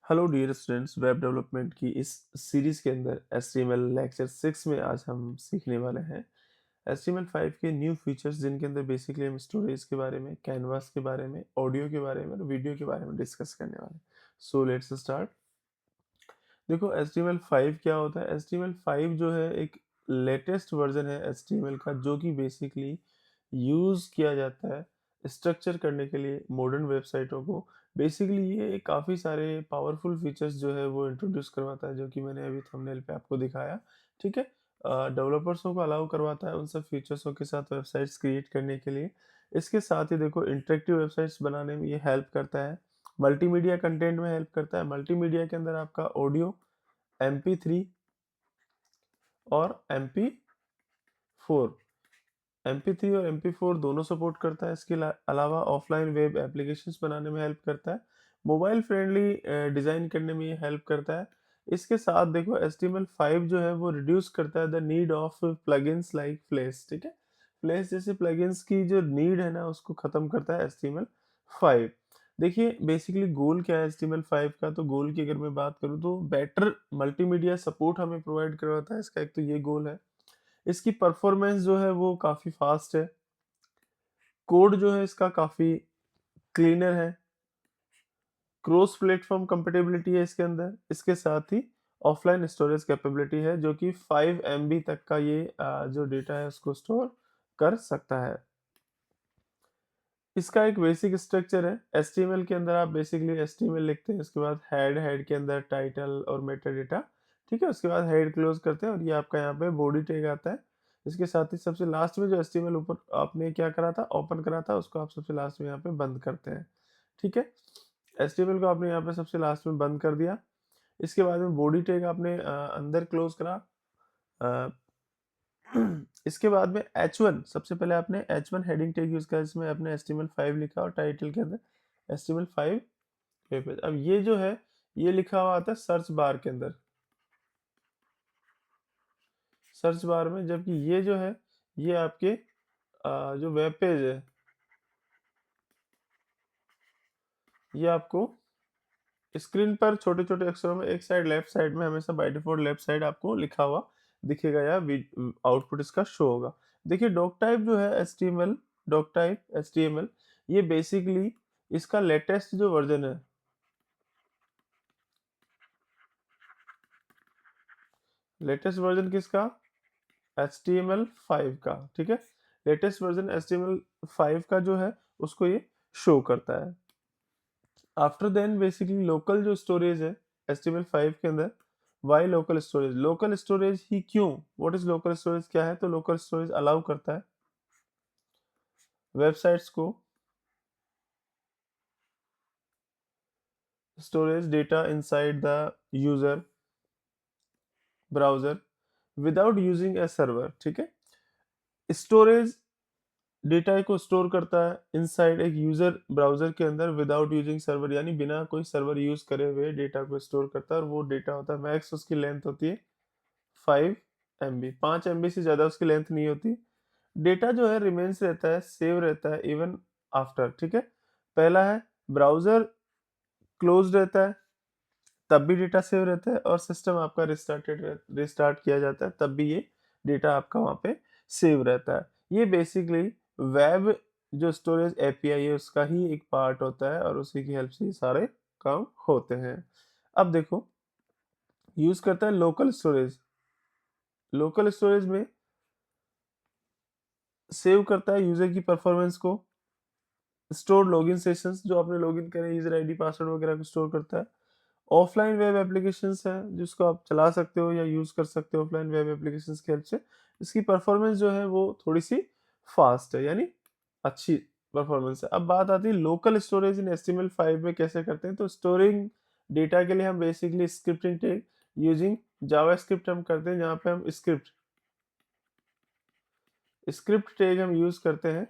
Hello dear students, web development की इस series के अंदर HTML लेक्चर 6 में आज हम सीखने वाले हैं HTML5 के न्यू फीचर्स, जिनके अंदर बेसिकली हम स्टोरेज के बारे में, कैनवास के बारे में, ऑडियो के बारे में और वीडियो के बारे में डिस्कस करने वाले हैं। So let's start. देखो, HTML5 क्या होता है। HTML5 जो है एक लेटेस्ट वर्जन है HTML का, जो कि बेसिकली यूज़ किया जाता है स्ट्रक्चर करने के लिए मॉडर्न वेबसाइटों को। बेसिकली ये काफ़ी सारे पावरफुल फीचर्स जो है वो इंट्रोड्यूस करवाता है, जो कि मैंने अभी थंबनेल पे आपको दिखाया। ठीक है। डेवलपर्सों को अलाउ करवाता है उन सब फीचर्सों के साथ वेबसाइट्स क्रिएट करने के लिए। इसके साथ ही देखो, इंटरेक्टिव वेबसाइट्स बनाने में ये हेल्प करता है। मल्टीमीडिया कंटेंट में हेल्प करता है। मल्टीमीडिया के अंदर आपका ऑडियो, MP3 और MP4, MP3 और MP4 दोनों सपोर्ट करता है। इसके अलावा ऑफलाइन वेब एप्लीकेशंस बनाने में हेल्प करता है। मोबाइल फ्रेंडली डिज़ाइन करने में ये हेल्प करता है। इसके साथ देखो, HTML5 जो है वो रिड्यूस करता है the need of plugins like Flash. ठीक है। फ्लेश जैसे प्लगइन्स की जो नीड है ना, उसको खत्म करता है HTML5। देखिए, बेसिकली गोल क्या है HTML5 का। तो गोल की अगर मैं बात करूँ तो बेटर मल्टीमीडिया सपोर्ट हमें प्रोवाइड करवाता है। इसका एक तो ये गोल है। इसकी परफॉर्मेंस जो है वो काफ़ी फास्ट है। कोड जो है इसका काफ़ी क्लीनर है। क्रॉस प्लेटफ़ॉर्म कंपैटिबिलिटी है इसके अंदर। इसके साथ ही ऑफ़लाइन स्टोरेज कैपेबिलिटी है, जो कि 5 एमबी तक का ये जो डेटा है उसको स्टोर कर सकता है। इसका एक बेसिक स्ट्रक्चर है। HTML के अंदर आप बेसिकली HTML लिखते हैं, उसके बाद हेड के अंदर टाइटल और मेटा डेटा। ठीक है, उसके बाद हेड क्लोज करते हैं और ये आपका यहाँ पे बॉडी टैग आता है। इसके साथ ही सबसे लास्ट में जो HTML ऊपर आपने क्या करा था, ओपन करा था, उसको आप सबसे लास्ट में यहाँ पे बंद करते हैं। ठीक है। HTML को आपने यहाँ पे सबसे लास्ट में बंद कर दिया। इसके बाद में बॉडी टैग आपने अंदर क्लोज करा। अ, इसके बाद में H1, सबसे पहले आपने H1 हेडिंग टैग यूज़ किया, जिसमें आपने HTML5 लिखा और टाइटल के अंदर HTML5 वेब पेज। अब ये जो है, ये लिखा हुआ आता है सर्च बार के अंदर, सर्च बार में। जबकि ये जो है, ये आपके जो वेब पेज है, ये आपको स्क्रीन पर छोटे-छोटे अक्षरों में एक साइड लेफ्ट साइड में हमेशा बाय डिफ़ॉल्ट लेफ्ट साइड आपको लिखा हुआ दिखेगा, या आउटपुट इसका शो होगा। देखिए, डॉक टाइप जो है HTML, डॉक टाइप HTML, ये बेसिकली इसका लेटेस्ट जो वर्ज़न है, लेटेस्ट वर्ज़न किसका? HTML5 का। ठीक है? लेटेस्ट वर्ज़न HTML5 का जो है, उसको ये शो करता है। आफ्टर देन बेसिकली लोकल जो स्टोरेज है HTML5 के अंदर, Y local storage, local storage ही क्यों, व्हाट इज लोकल स्टोरेज, क्या है? तो लोकल स्टोरेज अलाउ करता है वेबसाइट्स को storage data inside the user browser without using A server. ठीक है। स्टोरेज डेटा को स्टोर करता है इनसाइड एक यूजर ब्राउजर के अंदर विदाउट यूजिंग सर्वर, यानी बिना कोई सर्वर यूज करे हुए डेटा को स्टोर करता है। और वो डेटा होता है, मैक्स उसकी लेंथ होती है 5 MB, 5 MB से ज़्यादा उसकी लेंथ नहीं होती। डेटा जो है रिमेन्स रहता है, सेव रहता है इवन आफ्टर। ठीक है। पहला है, ब्राउज़र क्लोज़ रहता है, तब भी डेटा सेव रहता है, और सिस्टम आपका रिस्टार्ट किया जाता है, तब भी ये डेटा आपका वहाँ पे सेव रहता है। ये बेसिकली वेब जो स्टोरेज एपीआई है उसका ही एक पार्ट होता है, और उसी की हेल्प से ये सारे काम होते हैं। अब देखो, यूज़ करता है लोकल स्टोरेज। लोकल स्टोरेज में सेव करता है यूज़र की परफॉर्मेंस को, स्टोर लॉगिन सेशंस, जो आपने लॉगिन करे यूज़र आईडी पासवर्ड वगैरह को स्टोर करता है। ऑफलाइन वेब एप्लीकेशंस हैं, जिसको आप चला सकते हो या यूज़ कर सकते हो ऑफलाइन वेब एप्लीकेशंस की हेल्प से। इसकी परफॉर्मेंस जो है वो थोड़ी-सी फास्ट है, यानी अच्छी परफॉर्मेंस है। अब बात आती है लोकल स्टोरेज इन HTML5 में कैसे करते हैं। तो स्टोरिंग डेटा के लिए हम basically scripting tag using JavaScript हम करते हैं, जहाँ पे हम स्क्रिप्ट टैग हम यूज़ करते हैं।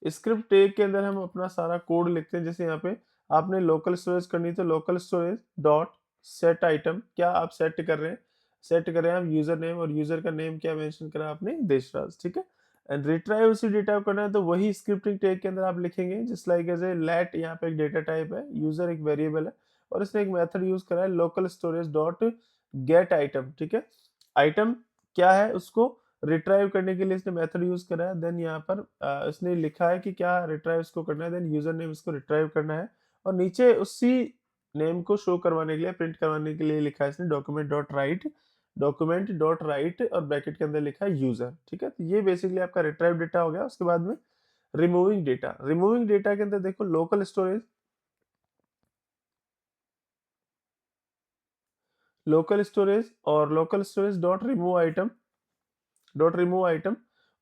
स्क्रिप्ट टैग के अंदर हम अपना सारा कोड लिखते हैं। जैसे यहाँ पे आपने लोकल स्टोरेज करनी, तो local storage dot set item, क्या आप सेट कर रहे हैं, सेट कर रहे हैं आप यूजर नेम, और यूजर का नेम क्या मेंशन करा आपने, देशराज। ठीक है। एंड रिट्राइव उसी डेटा को करना है तो वही स्क्रिप्टिंग टैग के अंदर आप लिखेंगे just like as a let, यहाँ पे एक डेटा टाइप है, यूजर एक वेरिएबल है और इसने एक मेथड यूज करा है local storage dot get item, ठीक है। आइटम क्या है उसको रिट्राइव करने के लिए इसने मेथड यूज करा है। देन यहाँ पर इसने लिखा है कि क्या रिट्राइव इसको करना है, देन यूजर नेम इसको रिट्राइव करना है और नीचे उसी नेम को शो करवाने के लिए, प्रिंट करवाने के लिए लिखा है इसने डॉक्यूमेंट डॉट राइट और ब्रैकेट के अंदर लिखा है यूजर, ठीक है। तो ये बेसिकली आपका रिट्राइव डेटा हो गया। उसके बाद में रिमूविंग डेटा के अंदर देखो local storage dot remove item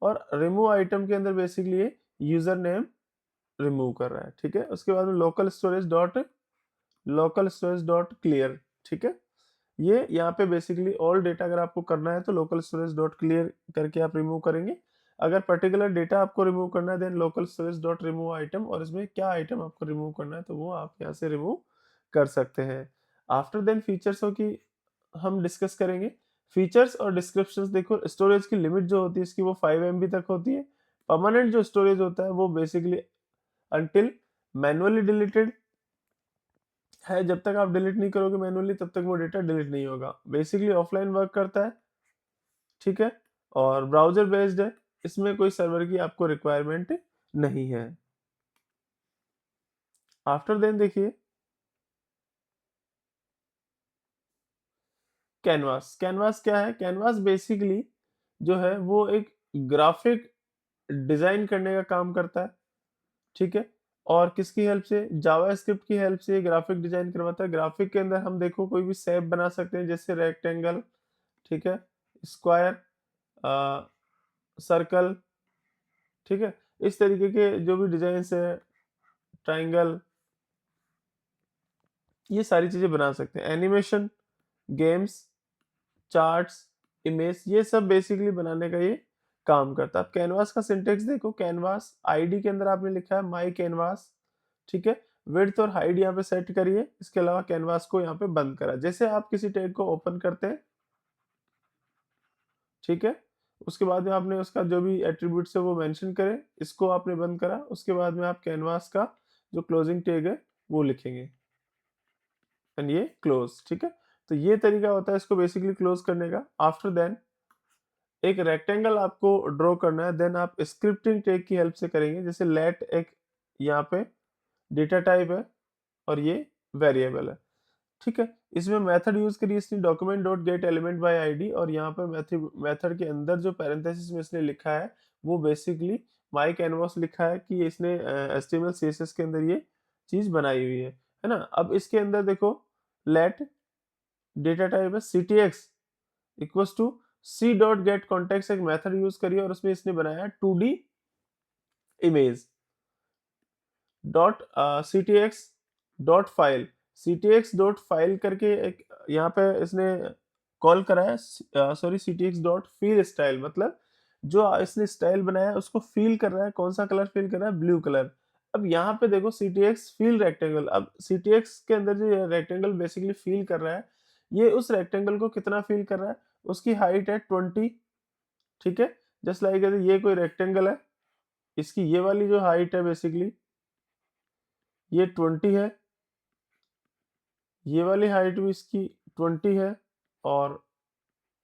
और रिमूव आइटम के अंदर बेसिकली ये यूजर नेम रिमूव कर रहा है, ठीक है। उसके बाद में लोकल स्टोरेज डॉट क्लियर, ठीक है। ये यहाँ पे बेसिकली ऑल डेटा अगर आपको करना है तो लोकल स्टोरेज डॉट क्लियर करके आप रिमूव करेंगे। अगर पर्टिकुलर डेटा आपको रिमूव करना है then local storage dot remove item और इसमें क्या आइटम आपको रिमूव करना है तो वो आप यहाँ से रिमूव कर सकते हैं। आफ्टर देन फीचर्सों की हम डिस्कस करेंगे। फीचर्स और डिस्क्रिप्शंस देखो, स्टोरेज की लिमिट जो होती है इसकी वो 5 MB तक होती है। परमानेंट जो स्टोरेज होता है वो बेसिकली अंटिल मैनुअली डिलीटेड है, जब तक आप डिलीट नहीं करोगे मैनुअली तब तक वो डेटा डिलीट नहीं होगा। बेसिकली ऑफलाइन वर्क करता है, ठीक है, और ब्राउजर बेस्ड है, इसमें कोई सर्वर की आपको रिक्वायरमेंट नहीं है। आफ्टर देन देखिए कैनवास क्या है। कैनवास बेसिकली जो है वो एक ग्राफिक डिजाइन करने का काम करता है, ठीक है। और किसकी हेल्प से, जावास्क्रिप्ट की हेल्प से ग्राफिक डिजाइन करवाता है। ग्राफिक के अंदर हम देखो कोई भी शेप बना सकते हैं जैसे रेक्टेंगल, ठीक है, स्क्वायर, सर्कल, ठीक है। इस तरीके के जो भी डिजाइन है, ट्राइंगल, ये सारी चीजें बना सकते हैं। एनिमेशन, गेम्स, चार्ट्स, इमेज, ये सब बेसिकली बनाने का ये काम करता है। अब कैनवास का सिंटेक्स देखो, कैनवास आईडी के अंदर आपने लिखा है माई कैनवास, ठीक है। विड्थ और हाइट यहाँ पे सेट करिए। इसके अलावा कैनवास को यहाँ पे बंद करा, जैसे आप किसी टैग को ओपन करते हैं, ठीक है। उसके बाद में आपने उसका जो भी एट्रीब्यूट्स है वो मेंशन करें, इसको आपने बंद करा। उसके बाद में आप कैनवास का जो क्लोजिंग टैग है वो लिखेंगे एंड ये क्लोज, ठीक है। तो ये तरीका होता है इसको बेसिकली क्लोज करने का। आफ्टर देन एक रेक्टेंगल आपको ड्रॉ करना है, देन आप स्क्रिप्टिंग टैग की हेल्प से करेंगे। जैसे लेट एक यहाँ पे डेटा टाइप है और ये वेरिएबल है, ठीक है। इसमें मेथड यूज करिए इसने document dot gate element by ID और यहाँ पर मेथड के अंदर जो पैरेंथेसिस में इसने लिखा है वो बेसिकली माई कैनवास लिखा है कि इसने एचटीएमएल सीएसएस के अंदर ये चीज बनाई हुई है ना। अब इसके अंदर देखो लेट डेटा टाइप है ctx equals to C dot get context एक मेथड यूज करिए और उसमें इसने बनाया 2D image dot ctx dot file, ctx dot file करके एक यहाँ पे इसने कॉल करा है, sorry ctx dot fill style, मतलब जो इसने स्टाइल बनाया है उसको फील कर रहा है। कौन सा कलर फील कर रहा है, ब्लू कलर। अब यहाँ पे देखो ctx फील रेक्टेंगल, अब ctx के अंदर जो रेक्टेंगल बेसिकली फील कर रहा है ये उस रेक्टेंगल को कितना फील कर रहा है, उसकी हाइट है 20, ठीक है। जस्ट लाइक ये कोई रेक्टेंगल है, इसकी ये वाली जो हाइट है बेसिकली ये 20 है, ये वाली हाइट भी इसकी 20 है और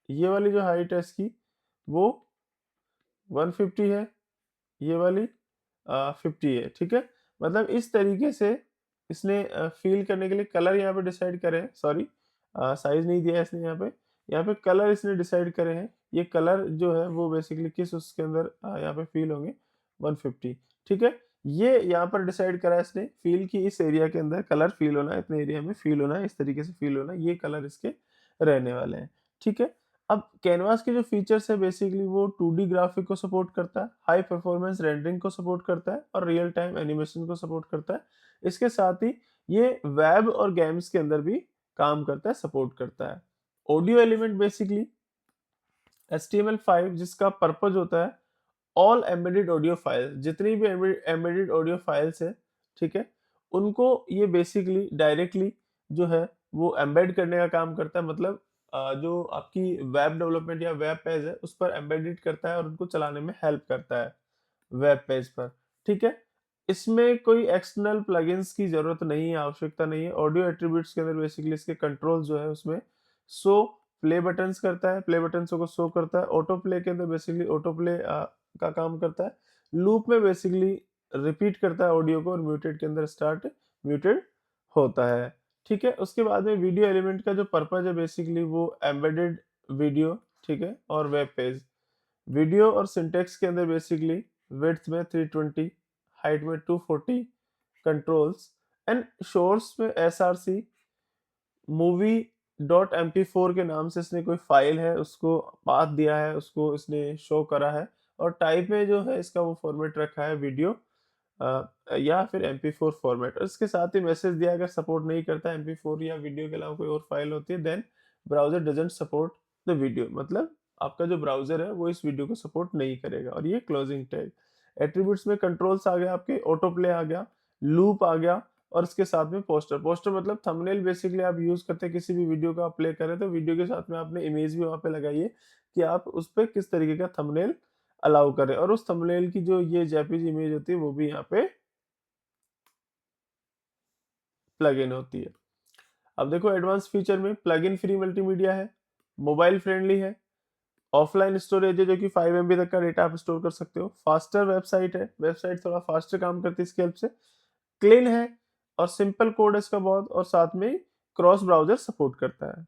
ये वाली जो हाइट है इसकी वो 150 है, ये वाली 50 है, ठीक है। मतलब इस तरीके से इसने फील करने के लिए कलर यहाँ पे डिसाइड करे हैं, सॉरी साइज नहीं दिया है इसने यहाँ पे कलर इसने डिसाइड करे हैं। ये कलर जो है वो बेसिकली किस उसके अंदर यहाँ पे फील होंगे 150, ठीक है। ये यहाँ पर डिसाइड करा है इसने फील की इस एरिया के अंदर कलर फील होना है, इतने एरिया में फील होना है, इस तरीके से फील होना है, ये कलर इसके रहने वाले हैं, ठीक है। अब कैनवास के जो फीचर्स है बेसिकली वो 2D ग्राफिक को सपोर्ट करता है, हाई परफॉर्मेंस रेंडरिंग को सपोर्ट करता है और रियल टाइम एनिमेशन को सपोर्ट करता है। इसके साथ ही ये वेब और गेम्स के अंदर भी काम करता है, सपोर्ट करता है। ऑडियो एलिमेंट बेसिकली HTML5 जिसका पर्पज होता है ऑल एम्बेडेड ऑडियो फाइल, जितनी भी एम्बेडेड ऑडियो फाइल्स है, ठीक है, उनको ये बेसिकली डायरेक्टली जो है वो एम्बेड करने का काम करता है। मतलब जो आपकी वेब डेवलपमेंट या वेब पेज है उस पर एम्बेडेड करता है और उनको चलाने में हेल्प करता है वेब पेज पर, ठीक है? इसमें कोई एक्सटर्नल प्लगइन्स की ज़रूरत नहीं है, आवश्यकता नहीं है। ऑडियो एट्रिब्यूट्स के अंदर बेसिकली इसके कंट्रोल जो है उसमें शो प्ले बटन्स करता है, प्ले बटन्स को शो करता है। ऑटो प्ले के अंदर बेसिकली ऑटो प्ले का काम करता है। लूप में बेसिकली रिपीट करता है ऑडियो को और म्यूटेड के अंदर स्टार्ट म्यूटेड होता है, ठीक है? उसके बाद में वीडियो एलिमेंट का जो पर्पज़ है बेसिकली वो एम्बेडेड वीडियो, ठीक है? और वेब पेज। वीडियो और सिंटैक्स के अंदर बेसिकली विड्थ में 320, हाइट में 240 कंट्रोल्स एंड शॉर्ट्स में SRC movie dot M P four के नाम से इसने कोई फाइल है उसको पाथ दिया है, उसको इसने शो करा है। और टाइप में जो है इसका वो फॉर्मेट रखा है वीडियो या फिर एम पी फोर फॉर्मेट। और इसके साथ ही मैसेज दिया अगर सपोर्ट नहीं करता एम पी फोर या वीडियो के अलावा कोई और फाइल होती है then browser doesn't support the video, मतलब आपका जो ब्राउजर है वो इस वीडियो को सपोर्ट नहीं करेगा। और ये क्लोजिंग टैग। एट्रीब्यूट्स में कंट्रोल्स आ गया, आपके ऑटो प्ले आ गया, लूप आ गया और इसके साथ में पोस्टर। पोस्टर मतलब थंबनेल बेसिकली आप यूज करते हैं, किसी भी वीडियो का आप प्ले करें तो वीडियो के साथ में आपने इमेज भी वहां पे लगाई है कि आप उस पे किस तरीके का थंबनेल अलाउ करें। और उस थंबनेल की जो ये जेपीजी इमेज होती है वो भी यहाँ पे प्लग इन होती है। अब देखो एडवांस फीचर में प्लग इन फ्री मल्टीमीडिया है, मोबाइल फ्रेंडली है, ऑफलाइन स्टोरेज है जो कि 5 एमबी तक का डेटा आप स्टोर कर सकते हो, फास्टर वेबसाइट है, वेबसाइट थोड़ा फास्टर काम करती है इसकी हेल्प से, क्लीन है और सिंपल कोड है इसका बहुत, और साथ में क्रॉस ब्राउजर सपोर्ट करता है।